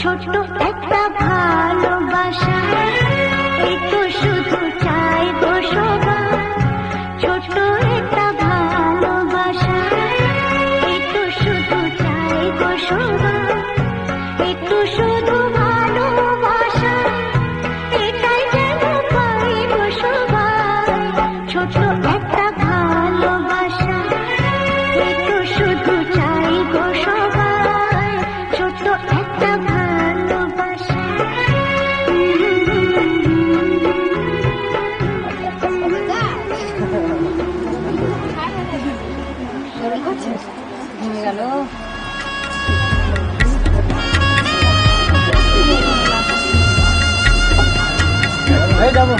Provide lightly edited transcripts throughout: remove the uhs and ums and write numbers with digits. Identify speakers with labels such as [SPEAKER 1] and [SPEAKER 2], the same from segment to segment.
[SPEAKER 1] ছোট্ট একটা ভালোবাসা, এই তো শুধু চাই গো সবাই। ছোট্ট একটা ভালোবাসা, এই তো শুধু চাই গো সবাই। একটু শুধু ভালোবাসা, এটাই যেন পাই গো সবাই। ছোট্ট একটা ভালোবাসা, এই তো শুধু চাই গো সবাই। ছোট্ট একটা ভালোবাসা।
[SPEAKER 2] ভেঙে গেল।
[SPEAKER 3] যাবো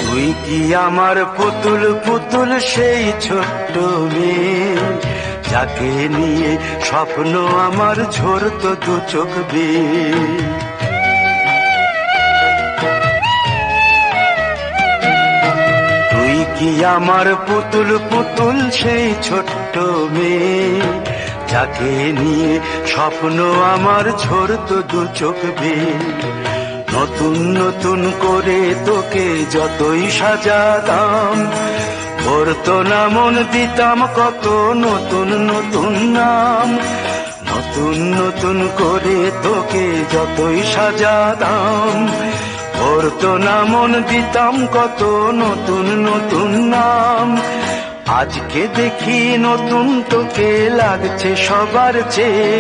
[SPEAKER 4] তুই কি আমার পুতুল পুতুল সেই ছোট্ট মেয়ে, যাকে নিয়ে স্বপ্ন আমার ঝরতো দু চোখ বেয়ে। তুই কি আমার পুতুল পুতুল সেই ছোট্ট মেয়ে, যাকে নিয়ে স্বপ্ন আমার ঝরতো দু চোখ বেয়ে। নতুন নতুন করে তোকে যতই সাজাতাম, ভরতো না মন দিতাম কত নতুন নতুন নাম। নতুন নতুন করে তোকে যতই সাজাতাম, ভরতো না মন দিতাম কত নতুন নতুন নাম। আজকে দেখি নতুন তোকে লাগছে সবার চেয়ে,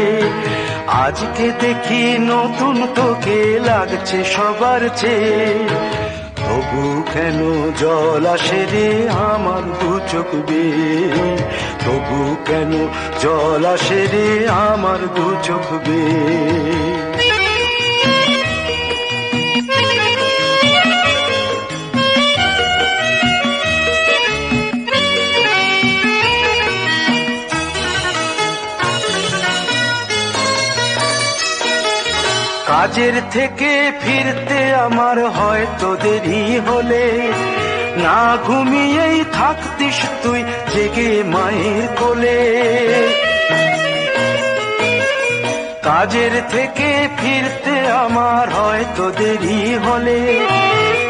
[SPEAKER 4] আজকে দেখি নতুন তোকে লাগছে সবার চেয়ে। তবু কেন জল আসে রে আমার দু চোখ বেয়ে, তবু কেন জল আসে রে আমার দু চোখ বেয়ে। কাজের থেকে ফিরতে আমার হয়তো দেরি হলে, না ঘুমিয়েই থাকতিস তুই জেগে মায়ের কোলে। কাজের থেকে ফিরতে আমার হয়তো দেরি হলে,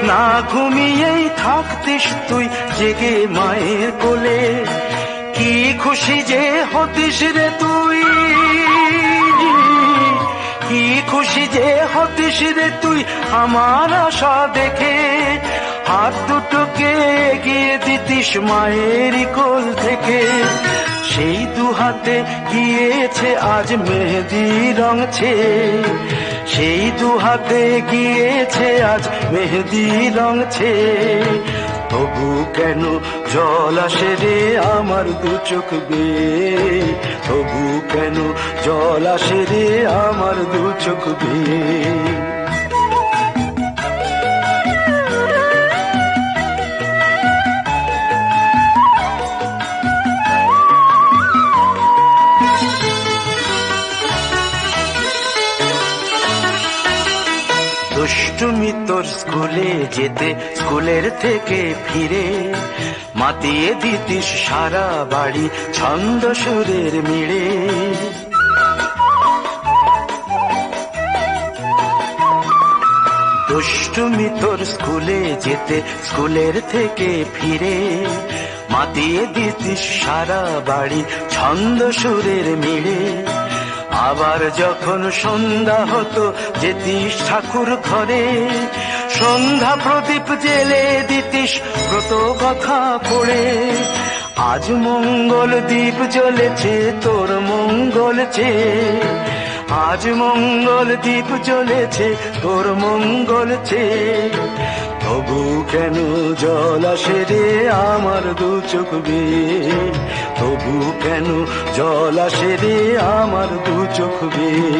[SPEAKER 4] না ঘুমিয়েই থাকতিস তুই জেগে মায়ের কোলে। কি খুশি যে হতিস রে তুই, কি খুশি যে হতিস রে তুই আমার আশা দেখে। হাত দুটোকে এগিয়ে দিতিস মায়ের কোল থেকে, সেই দু হাতে গিয়েছে আজ মেহেদি রং ছেয়ে। সেই দু হাতে গিয়েছে আজ মেহেদি রং ছেয়ে। তবু কেন জল আসে রে আমার দু চোখ বেয়ে, তবু কেন জল আসে রে আমার দু চোখ বেয়ে। দুষ্টুমি তোর স্কুলে যেতে, স্কুলের থেকে ফিরে মাতিয়ে দিতিস সারা বাড়ি ছন্দ সুরের মিড়ে। দুষ্টুমি তোর স্কুলে যেতে, স্কুলের থেকে ফিরে মাতিয়ে দিতিস সারা বাড়ি ছন্দ সুরের মিড়ে। আবার যখন সন্ধ্যা হতো যেতিস ঠাকুর ঘরে, সন্ধ্যা প্রদীপ জেলে দিতিস ব্রত কথা পড়ে। আজ মঙ্গল দ্বীপ জ্বলেছে তোর মঙ্গল চেয়ে, আজ মঙ্গল দ্বীপ জ্বলেছে তোর মঙ্গল চেয়ে। তবু কেন জল আসে রে আমার দু চোখ বেয়ে, তবু কেন জল আসে রে আমার দু চোখ বেয়ে।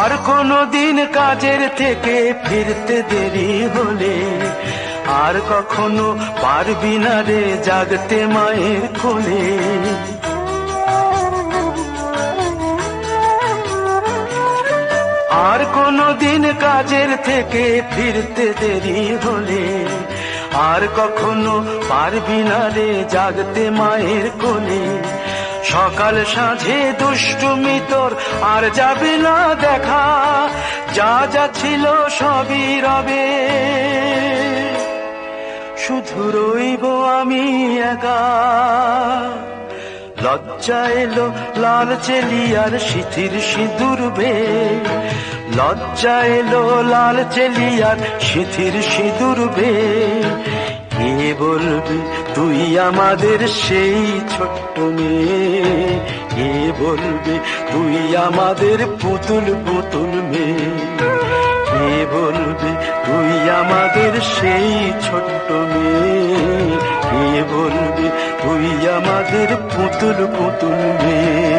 [SPEAKER 4] আর কোনদিন কাজের থেকে ফিরতে দেরি হলে আর কখনো পারবি না রে জাগতে মায়ের কোলে। আর কোনদিন কাজের থেকে ফিরতে দেরি হলে আর কখনো পারবি না রে জাগতে মায়ের কোলে। সকাল সাঁঝে দুষ্টুমি তোর আর যাবে না দেখা, যা যা ছিল সবই রবে, শুধু রইব আমি একা। লজ্জা এলো লাল চেলিয়ার সিথির সিঁদুর বেয়ে, লজ্জা এলো লাল চেলিয়ার সিথির সিঁদুর বেয়ে। কে বলবি তুই আমাদের সেই ছোট্ট মেয়ে, কে বলবি তুই আমাদের পুতুল পুতুল মেয়ে, কে বলবি তুই আমাদের সেই ছোট্ট মেয়ে, কে বলবি তুই আমাদের পুতুল পুতুল মেয়ে।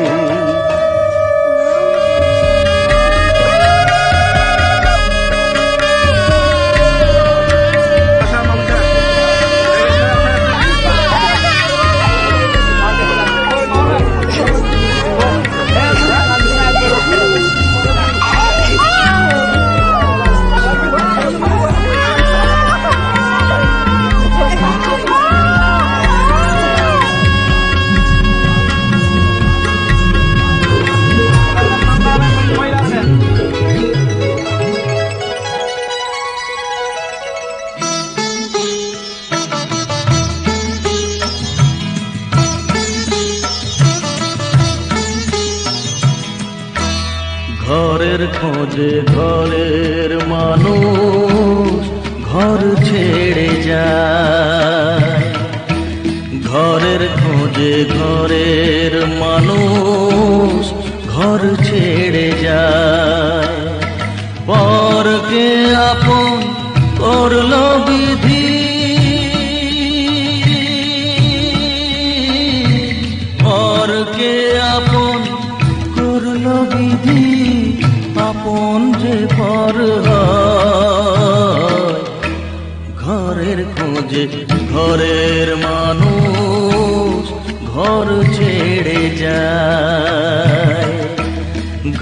[SPEAKER 2] ঘরের খোঁজে ঘরের মানুষ ঘর ছেড়ে যায়, ঘরের খোঁজে ঘরের মানুষ ঘর ছেড়ে যায়। পরকে আপন করলো বিধি, পরকে আপন করলো বিধি, আপন যে পর হয়। ঘরের খোঁজে ঘরের মানুষ ঘর ছেড়ে যায়,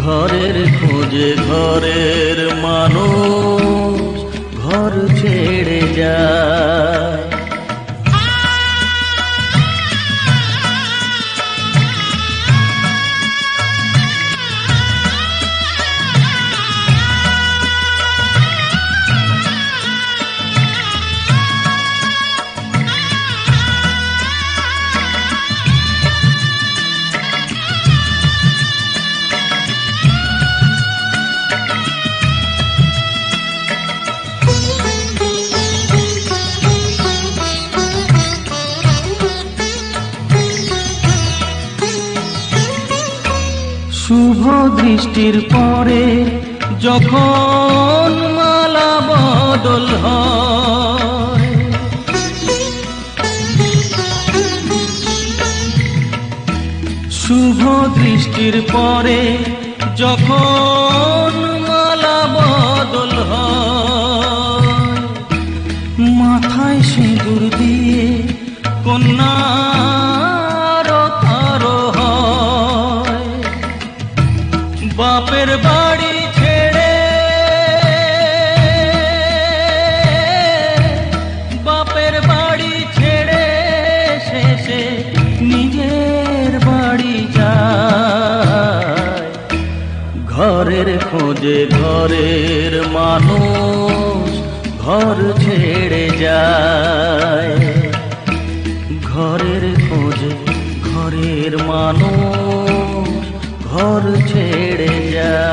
[SPEAKER 2] ঘরের খোঁজে ঘরের মানুষ ঘর ছেড়ে যায়। শুভ দৃষ্টির পরে যখন মালা বদল হয়, শুভ দৃষ্টির পরে যখন মালা বদল হয়, মাথায় সিঁদুর দিয়ে কন্যা বাপের বাড়ি ছেড়ে, বাপের বাড়ি ছেড়ে শেষে নিজের বাড়ি যায়। ঘরের খোঁজে ঘরের মানুষ ঘর ছেড়ে যায়, ঘরের খোঁজে ঘরের মানুষ ঘর ছেড়ে যায়।